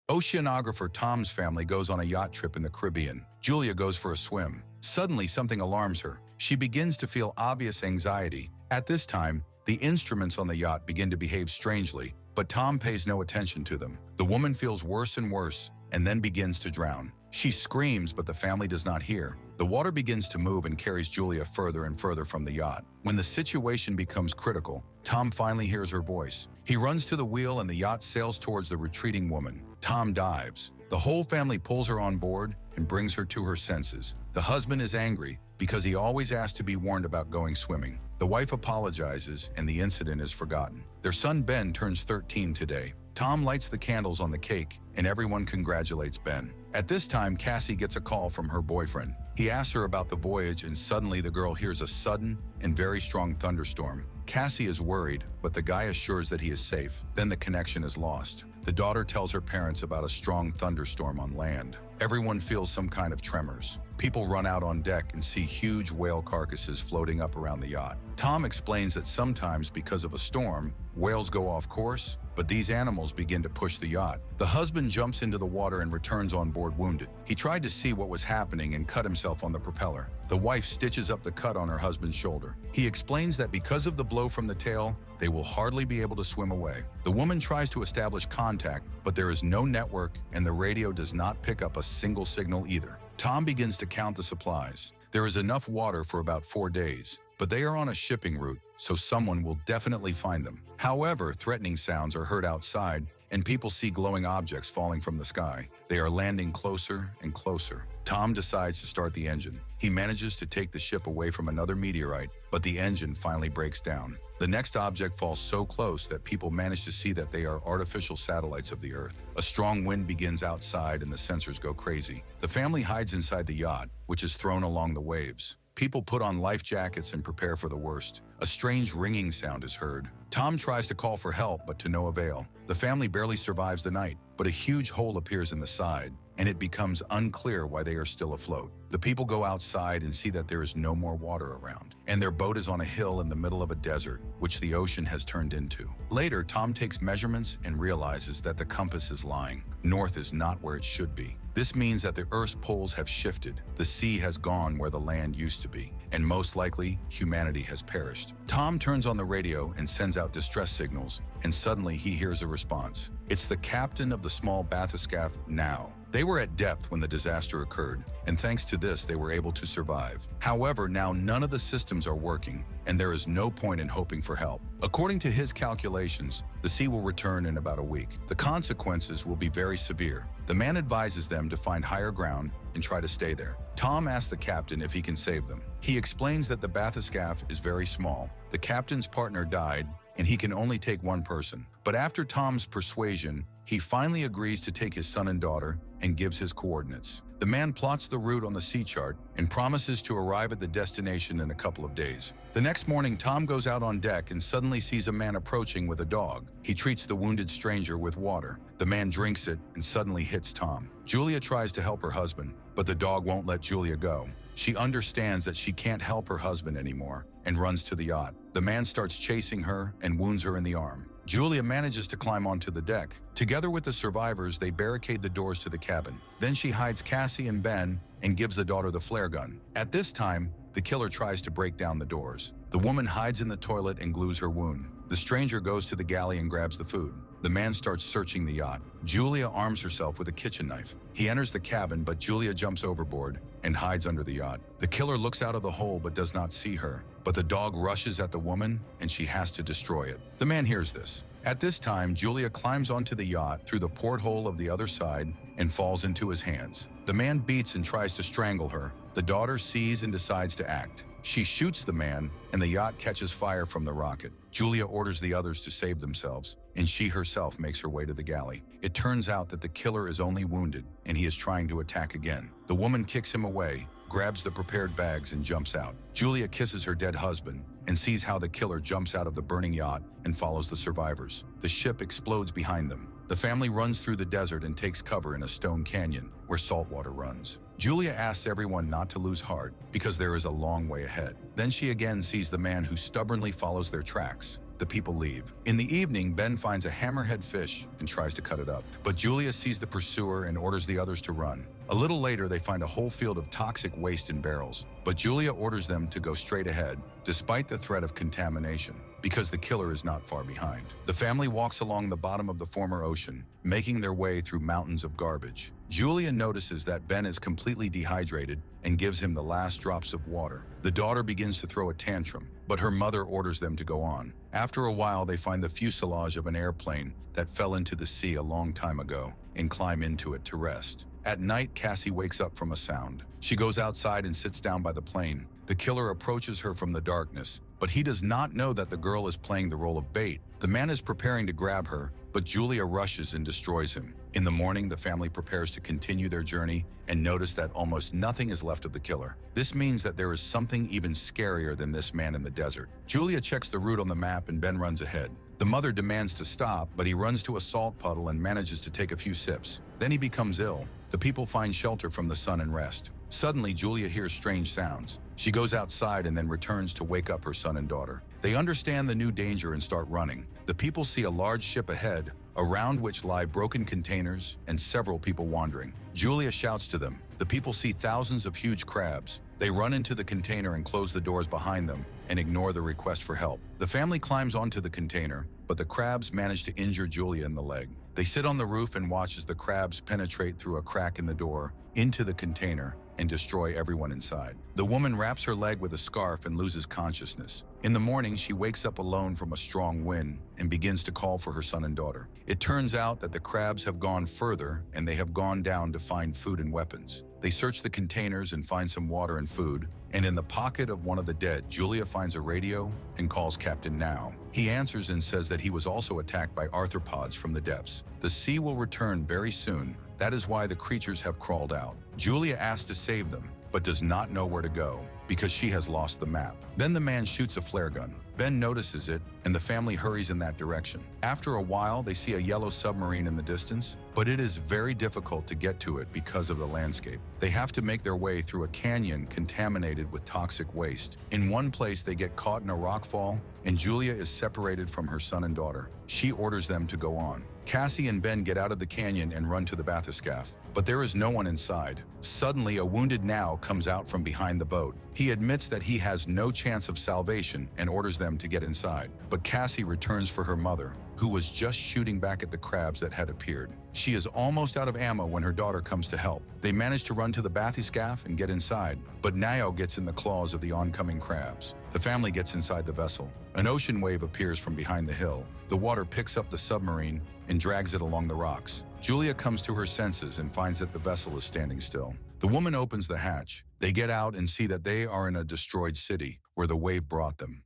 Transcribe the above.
Oceanographer Tom's family goes on a yacht trip in the Caribbean. Julia goes for a swim. Suddenly, something alarms her. She begins to feel obvious anxiety. At this time, the instruments on the yacht begin to behave strangely, but Tom pays no attention to them. The woman feels worse and worse and then begins to drown. She screams, but the family does not hear. The water begins to move and carries Julia further and further from the yacht. When the situation becomes critical, Tom finally hears her voice. He runs to the wheel and the yacht sails towards the retreating woman. Tom dives. The whole family pulls her on board and brings her to her senses. The husband is angry because he always asked to be warned about going swimming. The wife apologizes and the incident is forgotten. Their son Ben turns 13 today. Tom lights the candles on the cake and everyone congratulates Ben. At this time, Cassie gets a call from her boyfriend. He asks her about the voyage and suddenly the girl hears a sudden and very strong thunderstorm. Cassie is worried, but the guy assures that he is safe. Then the connection is lost. The daughter tells her parents about a strong thunderstorm on land. Everyone feels some kind of tremors. People run out on deck and see huge whale carcasses floating up around the yacht. Tom explains that sometimes because of a storm, whales go off course, but these animals begin to push the yacht. The husband jumps into the water and returns on board wounded. He tried to see what was happening and cut himself on the propeller. The wife stitches up the cut on her husband's shoulder. He explains that because of the blow from the tail, they will hardly be able to swim away. The woman tries to establish contact, but there is no network and the radio does not pick up a single signal either. Tom begins to count the supplies. There is enough water for about 4 days, but they are on a shipping route, so someone will definitely find them. However, threatening sounds are heard outside, and people see glowing objects falling from the sky. They are landing closer and closer. Tom decides to start the engine. He manages to take the ship away from another meteorite, but the engine finally breaks down. The next object falls so close that people manage to see that they are artificial satellites of the Earth. A strong wind begins outside and the sensors go crazy. The family hides inside the yacht, which is thrown along the waves. People put on life jackets and prepare for the worst. A strange ringing sound is heard. Tom tries to call for help, but to no avail. The family barely survives the night, but a huge hole appears in the side, and it becomes unclear why they are still afloat. The people go outside and see that there is no more water around, and their boat is on a hill in the middle of a desert, which the ocean has turned into. Later, Tom takes measurements and realizes that the compass is lying. North is not where it should be. This means that the Earth's poles have shifted, the sea has gone where the land used to be, and most likely, humanity has perished. Tom turns on the radio and sends out distress signals, and suddenly he hears a response. It's the captain of the small bathyscaphe now. They were at depth when the disaster occurred, and thanks to this, they were able to survive. However, now none of the systems are working, and there is no point in hoping for help. According to his calculations, the sea will return in about a week. The consequences will be very severe. The man advises them to find higher ground and try to stay there. Tom asks the captain if he can save them. He explains that the bathyscaphe is very small. The captain's partner died, and he can only take one person. But after Tom's persuasion, he finally agrees to take his son and daughter and gives his coordinates. The man plots the route on the sea chart and promises to arrive at the destination in a couple of days. The next morning, Tom goes out on deck and suddenly sees a man approaching with a dog. He treats the wounded stranger with water. The man drinks it and suddenly hits Tom. Julia tries to help her husband, but the dog won't let Julia go. She understands that she can't help her husband anymore and runs to the yacht. The man starts chasing her and wounds her in the arm. Julia manages to climb onto the deck. Together with the survivors, they barricade the doors to the cabin. Then she hides Cassie and Ben and gives the daughter the flare gun. At this time, the killer tries to break down the doors. The woman hides in the toilet and glues her wound. The stranger goes to the galley and grabs the food. The man starts searching the yacht. Julia arms herself with a kitchen knife. He enters the cabin, but Julia jumps overboard and hides under the yacht. The killer looks out of the hole but does not see her. But the dog rushes at the woman and she has to destroy it. The man hears this. At this time, Julia climbs onto the yacht through the porthole of the other side and falls into his hands. The man beats and tries to strangle her. The daughter sees and decides to act. She shoots the man, and the yacht catches fire from the rocket. Julia orders the others to save themselves, and she herself makes her way to the galley. It turns out that the killer is only wounded, and he is trying to attack again. The woman kicks him away, grabs the prepared bags, and jumps out. Julia kisses her dead husband and sees how the killer jumps out of the burning yacht and follows the survivors. The ship explodes behind them. The family runs through the desert and takes cover in a stone canyon where salt water runs. Julia asks everyone not to lose heart because there is a long way ahead. Then she again sees the man who stubbornly follows their tracks. The people leave. In the evening, Ben finds a hammerhead fish and tries to cut it up. But Julia sees the pursuer and orders the others to run. A little later, they find a whole field of toxic waste in barrels. But Julia orders them to go straight ahead, despite the threat of contamination, because the killer is not far behind. The family walks along the bottom of the former ocean, making their way through mountains of garbage. Julia notices that Ben is completely dehydrated and gives him the last drops of water. The daughter begins to throw a tantrum, but her mother orders them to go on. After a while, they find the fuselage of an airplane that fell into the sea a long time ago and climb into it to rest. At night, Cassie wakes up from a sound. She goes outside and sits down by the plane. The killer approaches her from the darkness, but he does not know that the girl is playing the role of bait. The man is preparing to grab her, but Julia rushes and destroys him. In the morning, the family prepares to continue their journey and notice that almost nothing is left of the killer. This means that there is something even scarier than this man in the desert. Julia checks the route on the map and Ben runs ahead. The mother demands to stop, but he runs to a salt puddle and manages to take a few sips. Then he becomes ill. The people find shelter from the sun and rest. Suddenly, Julia hears strange sounds. She goes outside and then returns to wake up her son and daughter. They understand the new danger and start running. The people see a large ship ahead, around which lie broken containers and several people wandering. Julia shouts to them. The people see thousands of huge crabs. They run into the container and close the doors behind them and ignore the request for help. The family climbs onto the container, but the crabs manage to injure Julia in the leg. They sit on the roof and watch as the crabs penetrate through a crack in the door into the container and destroy everyone inside. The woman wraps her leg with a scarf and loses consciousness. In the morning, she wakes up alone from a strong wind and begins to call for her son and daughter. It turns out that the crabs have gone further and they have gone down to find food and weapons. They search the containers and find some water and food, and in the pocket of one of the dead, Julia finds a radio and calls Captain Now. He answers and says that he was also attacked by arthropods from the depths. The sea will return very soon. That is why the creatures have crawled out. Julia asks to save them, but does not know where to go because she has lost the map. Then the man shoots a flare gun. Ben notices it, and the family hurries in that direction. After a while, they see a yellow submarine in the distance, but it is very difficult to get to it because of the landscape. They have to make their way through a canyon contaminated with toxic waste. In one place, they get caught in a rockfall, and Julia is separated from her son and daughter. She orders them to go on. Cassie and Ben get out of the canyon and run to the bathyscaphe, but there is no one inside. Suddenly, a wounded Now comes out from behind the boat. He admits that he has no chance of salvation and orders them to get inside. But Cassie returns for her mother, who was just shooting back at the crabs that had appeared. She is almost out of ammo when her daughter comes to help. They manage to run to the bathyscaphe and get inside, but Nao gets in the claws of the oncoming crabs. The family gets inside the vessel. An ocean wave appears from behind the hill. The water picks up the submarine and drags it along the rocks. Julia comes to her senses and finds that the vessel is standing still. The woman opens the hatch. They get out and see that they are in a destroyed city where the wave brought them.